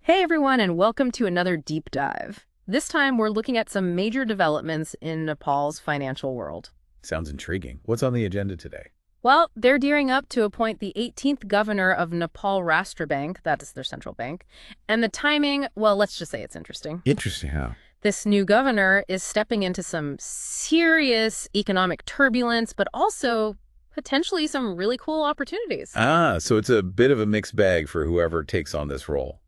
Hey everyone, and welcome to another deep dive. This time we're looking at some major developments in Nepal's financial world. Sounds intriguing. What's on the agenda today? Well, they're gearing up to appoint the 18th governor of Nepal Rastra Bank, that is their central bank, and the timing, well, let's just say it's interesting. Interesting how. This new governor is stepping into some serious economic turbulence, but also potentially some really cool opportunities. So it's a bit of a mixed bag for whoever takes on this role.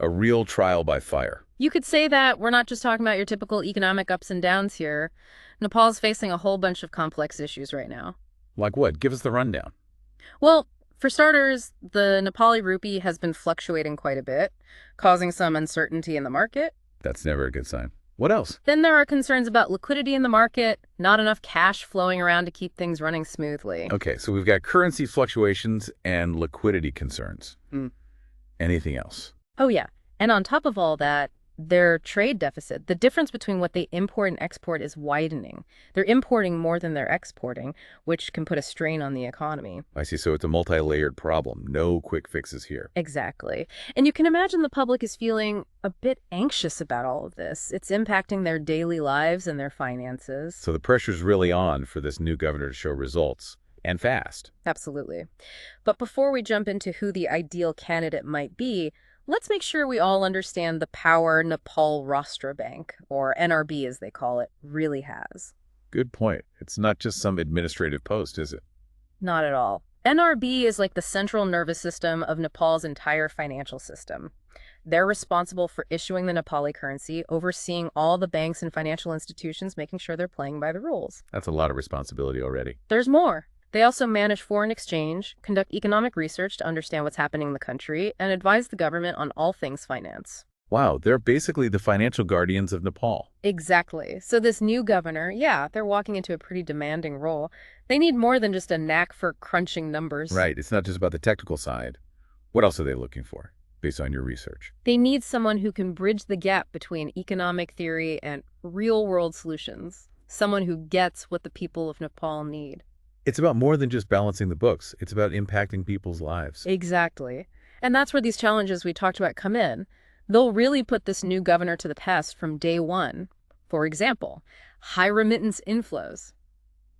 A real trial by fire. You could say that we're not just talking about your typical economic ups and downs here. Nepal's facing a whole bunch of complex issues right now. Like what? Give us the rundown. Well, for starters, the Nepali rupee has been fluctuating quite a bit, causing some uncertainty in the market. That's never a good sign. What else? Then there are concerns about liquidity in the market, not enough cash flowing around to keep things running smoothly. Okay, so we've got currency fluctuations and liquidity concerns. Anything else? Oh, yeah. And on top of all that, their trade deficit, the difference between what they import and export is widening. They're importing more than they're exporting, which can put a strain on the economy. I see. So it's a multi-layered problem. No quick fixes here. Exactly. And you can imagine the public is feeling a bit anxious about all of this. It's impacting their daily lives and their finances. So the pressure's really on for this new governor to show results. And fast. Absolutely. But before we jump into who the ideal candidate might be, let's make sure we all understand the power Nepal Rastra Bank, or NRB as they call it, really has. Good point. It's not just some administrative post, is it? Not at all. NRB is like the central nervous system of Nepal's entire financial system. They're responsible for issuing the Nepali currency, overseeing all the banks and financial institutions, making sure they're playing by the rules. That's a lot of responsibility already. There's more. They also manage foreign exchange, conduct economic research to understand what's happening in the country, and advise the government on all things finance. Wow, they're basically the financial guardians of Nepal. Exactly. So this new governor, yeah, they're walking into a pretty demanding role. They need more than just a knack for crunching numbers. Right, it's not just about the technical side. What else are they looking for, based on your research? They need someone who can bridge the gap between economic theory and real-world solutions. Someone who gets what the people of Nepal need. It's about more than just balancing the books. It's about impacting people's lives. Exactly. And that's where these challenges we talked about come in. They'll really put this new governor to the test from day one. For example, high remittance inflows.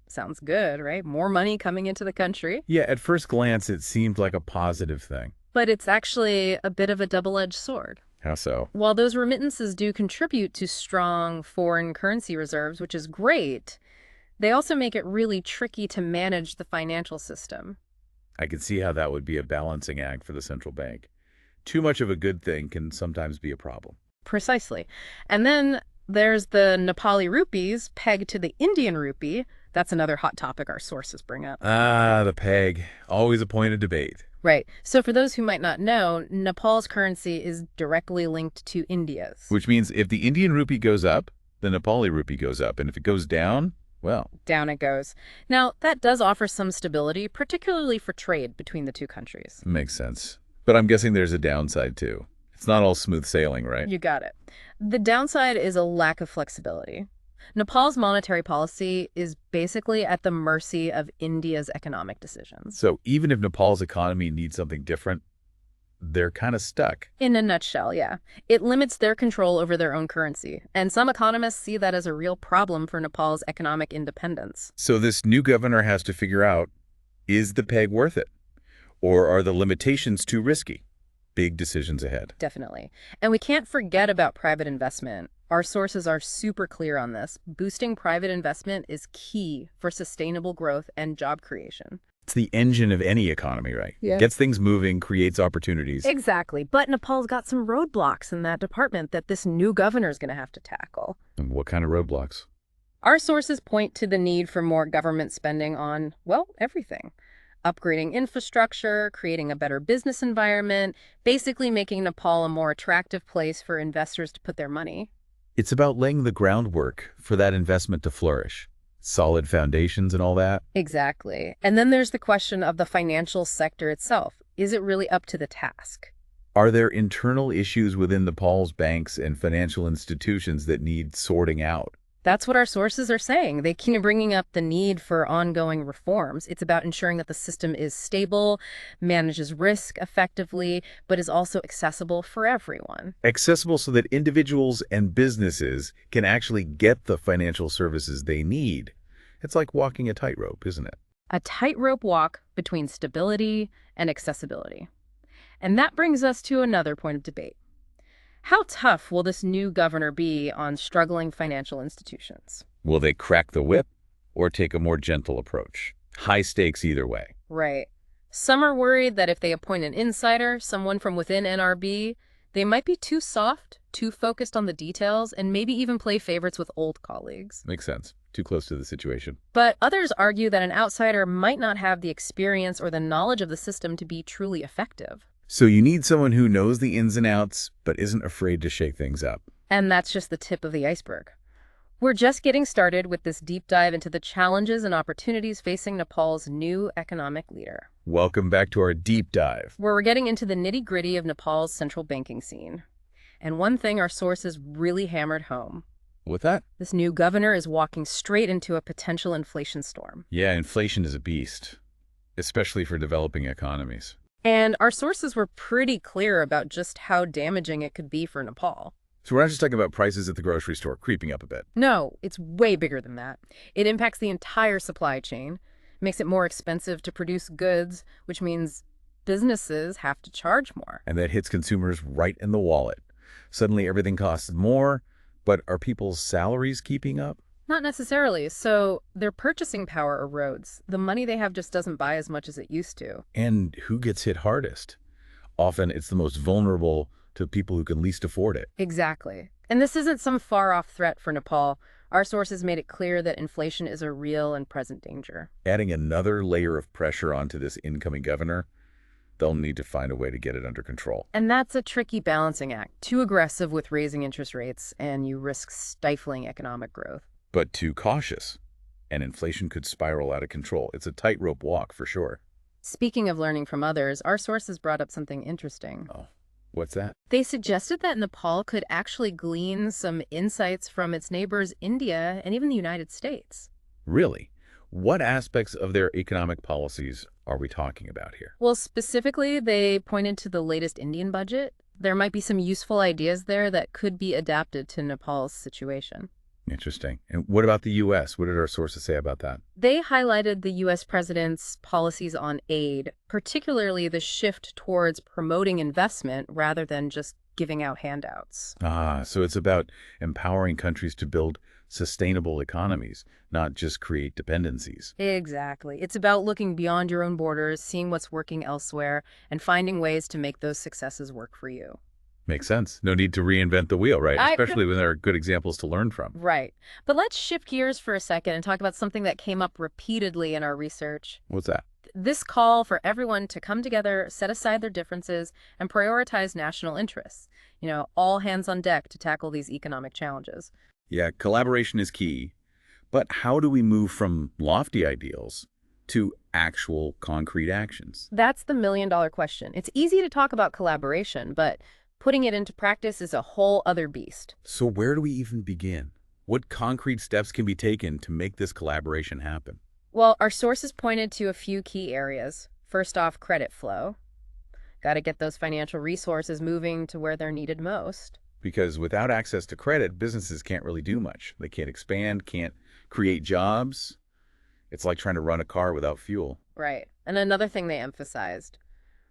Sounds good, right? More money coming into the country. Yeah, at first glance, it seemed like a positive thing. But it's actually a bit of a double-edged sword. How so? While those remittances do contribute to strong foreign currency reserves, which is great, they also make it really tricky to manage the financial system. I can see how that would be a balancing act for the central bank. Too much of a good thing can sometimes be a problem. Precisely. And then there's the Nepali rupees pegged to the Indian rupee. That's another hot topic our sources bring up. The peg. Always a point of debate. Right. So for those who might not know, Nepal's currency is directly linked to India's. Which means if the Indian rupee goes up, the Nepali rupee goes up. And if it goes down, well, down it goes. Now, that does offer some stability, particularly for trade between the two countries. Makes sense. But I'm guessing there's a downside, too. It's not all smooth sailing, right? You got it. The downside is a lack of flexibility. Nepal's monetary policy is basically at the mercy of India's economic decisions. So even if Nepal's economy needs something different, they're kind of stuck. In a nutshell, yeah. It limits their control over their own currency, and some economists see that as a real problem for Nepal's economic independence. So this new governor has to figure out, is the peg worth it? Or are the limitations too risky? Big decisions ahead. Definitely. And we can't forget about private investment. Our sources are super clear on this. Boosting private investment is key for sustainable growth and job creation. It's the engine of any economy, right? Yeah. Gets things moving, creates opportunities. Exactly. But Nepal's got some roadblocks in that department that this new governor is going to have to tackle. And what kind of roadblocks? Our sources point to the need for more government spending on, well, everything. Upgrading infrastructure, creating a better business environment, basically making Nepal a more attractive place for investors to put their money. It's about laying the groundwork for that investment to flourish. Solid foundations and all that. Exactly. And then there's the question of the financial sector itself. Is it really up to the task? Are there internal issues within Nepal's banks and financial institutions that need sorting out? That's what our sources are saying. They keep bringing up the need for ongoing reforms. It's about ensuring that the system is stable, manages risk effectively, but is also accessible for everyone. Accessible so that individuals and businesses can actually get the financial services they need. It's like walking a tightrope, isn't it? A tightrope walk between stability and accessibility. And that brings us to another point of debate. How tough will this new governor be on struggling financial institutions? Will they crack the whip or take a more gentle approach? High stakes either way. Right. Some are worried that if they appoint an insider, someone from within NRB, they might be too soft, too focused on the details, and maybe even play favorites with old colleagues. Makes sense. Too close to the situation. But others argue that an outsider might not have the experience or the knowledge of the system to be truly effective. So you need someone who knows the ins and outs, but isn't afraid to shake things up. And that's just the tip of the iceberg. We're just getting started with this deep dive into the challenges and opportunities facing Nepal's new economic leader. Welcome back to our deep dive. Where we're getting into the nitty-gritty of Nepal's central banking scene. And one thing our sources really hammered home. With that? This new governor is walking straight into a potential inflation storm. Yeah, inflation is a beast, especially for developing economies. And our sources were pretty clear about just how damaging it could be for Nepal. So we're not just talking about prices at the grocery store creeping up a bit. No, it's way bigger than that. It impacts the entire supply chain, makes it more expensive to produce goods, which means businesses have to charge more. And that hits consumers right in the wallet. Suddenly everything costs more, but are people's salaries keeping up? Not necessarily. So their purchasing power erodes. The money they have just doesn't buy as much as it used to. And who gets hit hardest? Often it's the most vulnerable to people who can least afford it. Exactly. And this isn't some far-off threat for Nepal. Our sources made it clear that inflation is a real and present danger. Adding another layer of pressure onto this incoming governor, they'll need to find a way to get it under control. And that's a tricky balancing act. Too aggressive with raising interest rates, and you risk stifling economic growth. But too cautious, and inflation could spiral out of control. It's a tightrope walk for sure. Speaking of learning from others, our sources brought up something interesting. Oh, what's that? They suggested that Nepal could actually glean some insights from its neighbors, India, and even the United States. Really? What aspects of their economic policies are we talking about here? Well, specifically, they pointed to the latest Indian budget. There might be some useful ideas there that could be adapted to Nepal's situation. Interesting. And what about the U.S.? What did our sources say about that? They highlighted the U.S. president's policies on aid, particularly the shift towards promoting investment rather than just giving out handouts. Ah, so it's about empowering countries to build sustainable economies, not just create dependencies. Exactly. It's about looking beyond your own borders, seeing what's working elsewhere, and finding ways to make those successes work for you. Makes sense. No need to reinvent the wheel, right? Especially when there are good examples to learn from. Right. But let's shift gears for a second and talk about something that came up repeatedly in our research. What's that? This call for everyone to come together, set aside their differences, and prioritize national interests. All hands on deck to tackle these economic challenges. Yeah, collaboration is key. But how do we move from lofty ideals to actual concrete actions? That's the million-dollar question. It's easy to talk about collaboration, but putting it into practice is a whole other beast. So where do we even begin? What concrete steps can be taken to make this collaboration happen? Well, our sources pointed to a few key areas. First off, credit flow. Got to get those financial resources moving to where they're needed most. Because without access to credit, businesses can't really do much. They can't expand, can't create jobs. It's like trying to run a car without fuel. Right. And another thing they emphasized,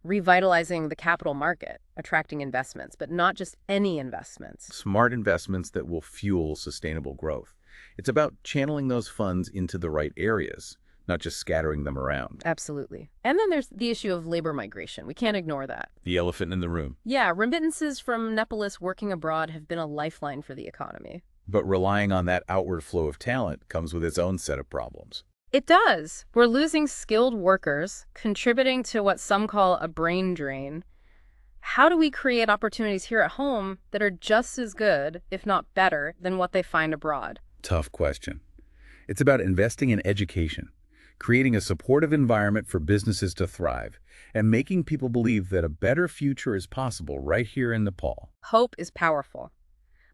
revitalizing the capital market, attracting investments, but not just any investments. Smart investments that will fuel sustainable growth. It's about channeling those funds into the right areas, not just scattering them around. Absolutely. And then there's the issue of labor migration. We can't ignore that. The elephant in the room. Yeah, remittances from Nepalese working abroad have been a lifeline for the economy. But relying on that outward flow of talent comes with its own set of problems. It does. We're losing skilled workers, contributing to what some call a brain drain. How do we create opportunities here at home that are just as good, if not better, than what they find abroad? Tough question. It's about investing in education, creating a supportive environment for businesses to thrive, and making people believe that a better future is possible right here in Nepal. Hope is powerful.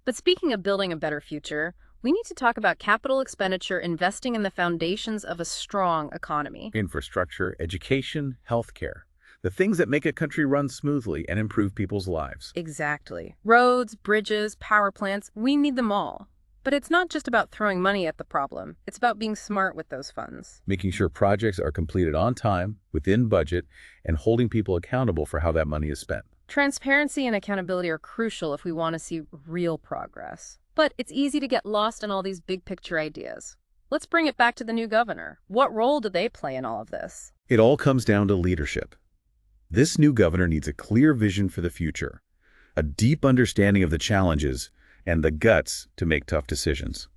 But speaking of building a better future, We need to talk about capital expenditure investing in the foundations of a strong economy. Infrastructure, education, healthcare. The things that make a country run smoothly and improve people's lives. Exactly. Roads, bridges, power plants, we need them all. But it's not just about throwing money at the problem. It's about being smart with those funds. Making sure projects are completed on time, within budget, and holding people accountable for how that money is spent. Transparency and accountability are crucial if we want to see real progress. But it's easy to get lost in all these big picture ideas. Let's bring it back to the new governor. What role do they play in all of this? It all comes down to leadership. This new governor needs a clear vision for the future, a deep understanding of the challenges, and the guts to make tough decisions.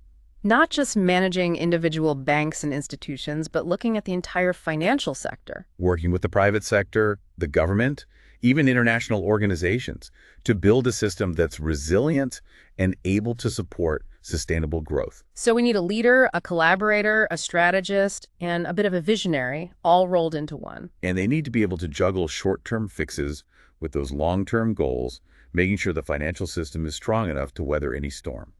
Not just managing individual banks and institutions, but looking at the entire financial sector. Working with the private sector, the government, even international organizations to build a system that's resilient and able to support sustainable growth. So we need a leader, a collaborator, a strategist, and a bit of a visionary, all rolled into one. And they need to be able to juggle short-term fixes with those long-term goals, making sure the financial system is strong enough to weather any storm.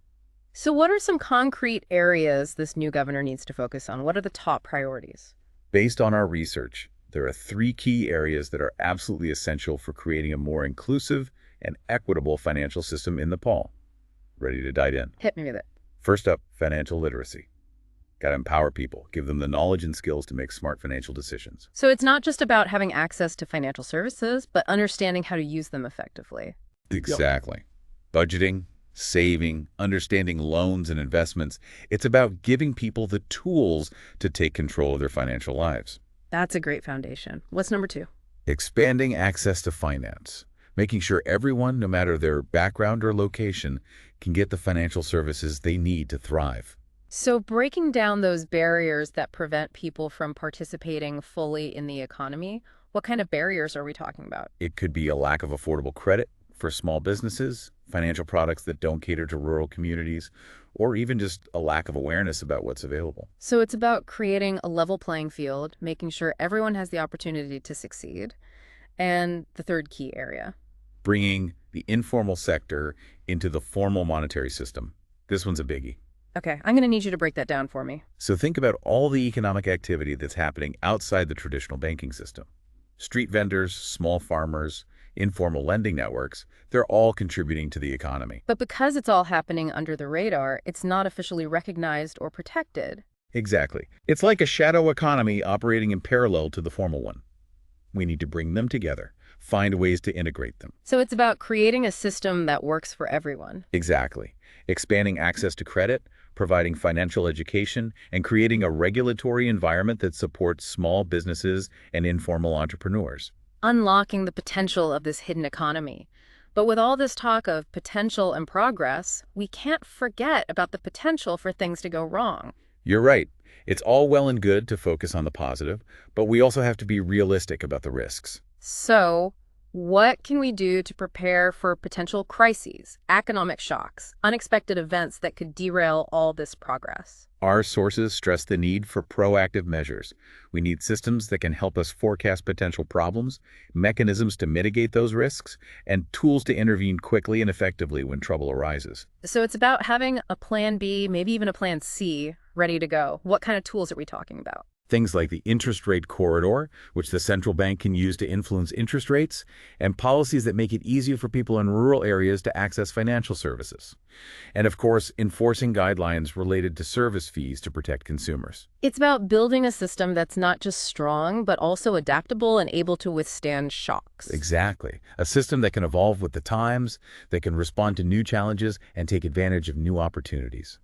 So what are some concrete areas this new governor needs to focus on? What are the top priorities? Based on our research, there are 3 key areas that are absolutely essential for creating a more inclusive and equitable financial system in Nepal. Ready to dive in? Hit me with it. First up, financial literacy. Got to empower people, give them the knowledge and skills to make smart financial decisions. So it's not just about having access to financial services, but understanding how to use them effectively. Exactly. Budgeting, saving, understanding loans and investments. It's about giving people the tools to take control of their financial lives. That's a great foundation. What's number 2? Expanding access to finance. Making sure everyone, no matter their background or location, can get the financial services they need to thrive. So breaking down those barriers that prevent people from participating fully in the economy, what kind of barriers are we talking about? It could be a lack of affordable credit for small businesses, financial products that don't cater to rural communities, or even just a lack of awareness about what's available. So it's about creating a level playing field, making sure everyone has the opportunity to succeed. And the third key area. Bringing the informal sector into the formal monetary system. This one's a biggie. Okay, I'm going to need you to break that down for me. So think about all the economic activity that's happening outside the traditional banking system. Street vendors, small farmers, informal lending networks, they're all contributing to the economy. But because it's all happening under the radar, it's not officially recognized or protected. Exactly. It's like a shadow economy operating in parallel to the formal one. We need to bring them together, find ways to integrate them. So it's about creating a system that works for everyone. Exactly. Expanding access to credit, providing financial education, and creating a regulatory environment that supports small businesses and informal entrepreneurs. Unlocking the potential of this hidden economy. But with all this talk of potential and progress, we can't forget about the potential for things to go wrong. You're right. It's all well and good to focus on the positive, but we also have to be realistic about the risks. So, what can we do to prepare for potential crises, economic shocks, unexpected events that could derail all this progress? Our sources stress the need for proactive measures. We need systems that can help us forecast potential problems, mechanisms to mitigate those risks, and tools to intervene quickly and effectively when trouble arises. So it's about having a plan B, maybe even a plan C, ready to go. What kind of tools are we talking about? Things like the interest rate corridor, which the central bank can use to influence interest rates, and policies that make it easier for people in rural areas to access financial services. And of course, enforcing guidelines related to service fees to protect consumers. It's about building a system that's not just strong, but also adaptable and able to withstand shocks. Exactly. A system that can evolve with the times, that can respond to new challenges and take advantage of new opportunities.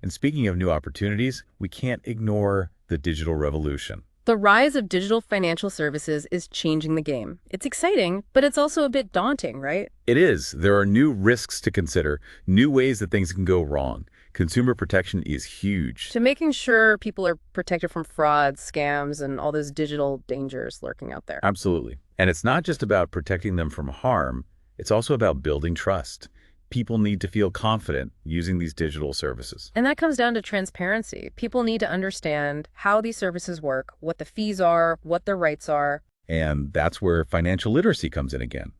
And speaking of new opportunities, we can't ignore the digital revolution. The rise of digital financial services is changing the game. It's exciting, but it's also a bit daunting, right? It is. There are new risks to consider, new ways that things can go wrong. Consumer protection is huge. To making sure people are protected from fraud, scams, and all those digital dangers lurking out there. Absolutely. And it's not just about protecting them from harm, it's also about building trust. People need to feel confident using these digital services. And that comes down to transparency. People need to understand how these services work, what the fees are, what their rights are. And that's where financial literacy comes in again.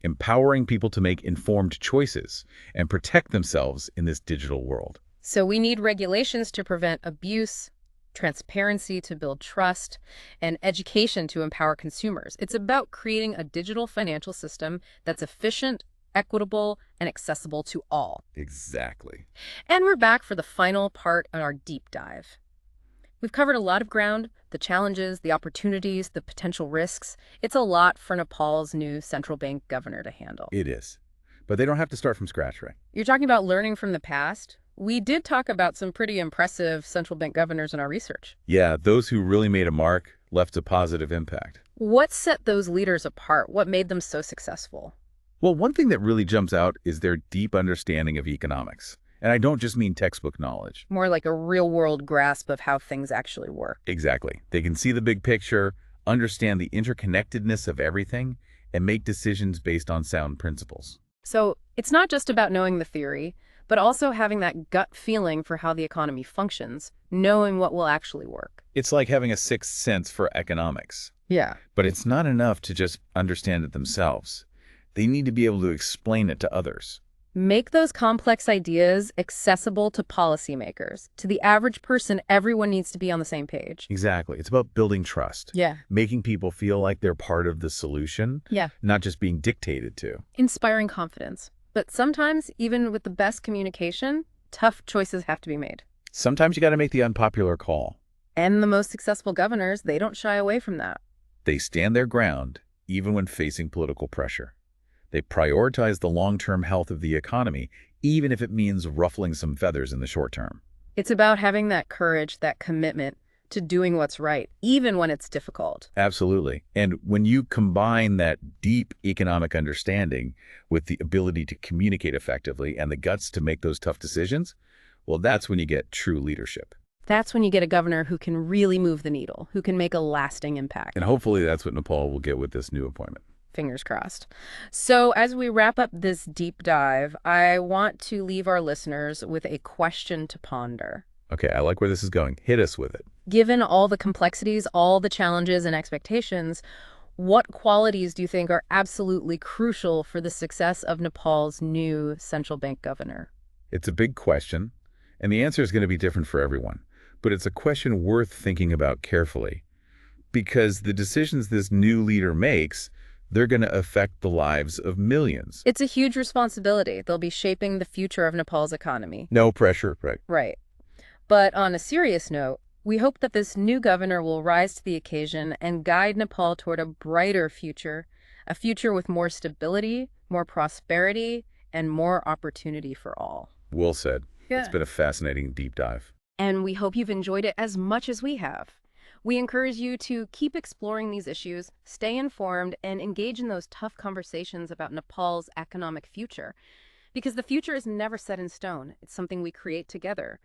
Empowering people to make informed choices and protect themselves in this digital world. So we need regulations to prevent abuse, transparency to build trust, and education to empower consumers. It's about creating a digital financial system that's efficient, equitable, and accessible to all. Exactly. And we're back for the final part of our deep dive. We've covered a lot of ground, the challenges, the opportunities, the potential risks. It's a lot for Nepal's new central bank governor to handle. It is. But they don't have to start from scratch, right? You're talking about learning from the past. We did talk about some pretty impressive central bank governors in our research. Yeah, those who really made a mark left a positive impact. What set those leaders apart? What made them so successful? Well, one thing that really jumps out is their deep understanding of economics. And I don't just mean textbook knowledge. More like a real-world grasp of how things actually work. Exactly. They can see the big picture, understand the interconnectedness of everything, and make decisions based on sound principles. So it's not just about knowing the theory, but also having that gut feeling for how the economy functions, knowing what will actually work. It's like having a sixth sense for economics. Yeah. But it's not enough to just understand it themselves. They need to be able to explain it to others. Make those complex ideas accessible to policymakers. To the average person, everyone needs to be on the same page. Exactly. It's about building trust. Yeah. Making people feel like they're part of the solution, Yeah. not just being dictated to. Inspiring confidence. But sometimes, even with the best communication, tough choices have to be made. Sometimes you got to make the unpopular call. And the most successful governors, they don't shy away from that. They stand their ground, even when facing political pressure. They prioritize the long-term health of the economy, even if it means ruffling some feathers in the short term. It's about having that courage, that commitment to doing what's right, even when it's difficult. Absolutely. And when you combine that deep economic understanding with the ability to communicate effectively and the guts to make those tough decisions, well, that's when you get true leadership. That's when you get a governor who can really move the needle, who can make a lasting impact. And hopefully that's what Nepal will get with this new appointment. Fingers crossed. So as we wrap up this deep dive, I want to leave our listeners with a question to ponder. Okay, I like where this is going. Hit us with it. Given all the complexities, all the challenges and expectations, what qualities do you think are absolutely crucial for the success of Nepal's new central bank governor? It's a big question, and the answer is going to be different for everyone. But it's a question worth thinking about carefully, because the decisions this new leader makes, they're going to affect the lives of millions. It's a huge responsibility. They'll be shaping the future of Nepal's economy. No pressure, right? Right. But on a serious note, we hope that this new governor will rise to the occasion and guide Nepal toward a brighter future, a future with more stability, more prosperity, and more opportunity for all. Well said. Yeah. It's been a fascinating deep dive. And we hope you've enjoyed it as much as we have. We encourage you to keep exploring these issues, stay informed, and engage in those tough conversations about Nepal's economic future. Because the future is never set in stone. It's something we create together.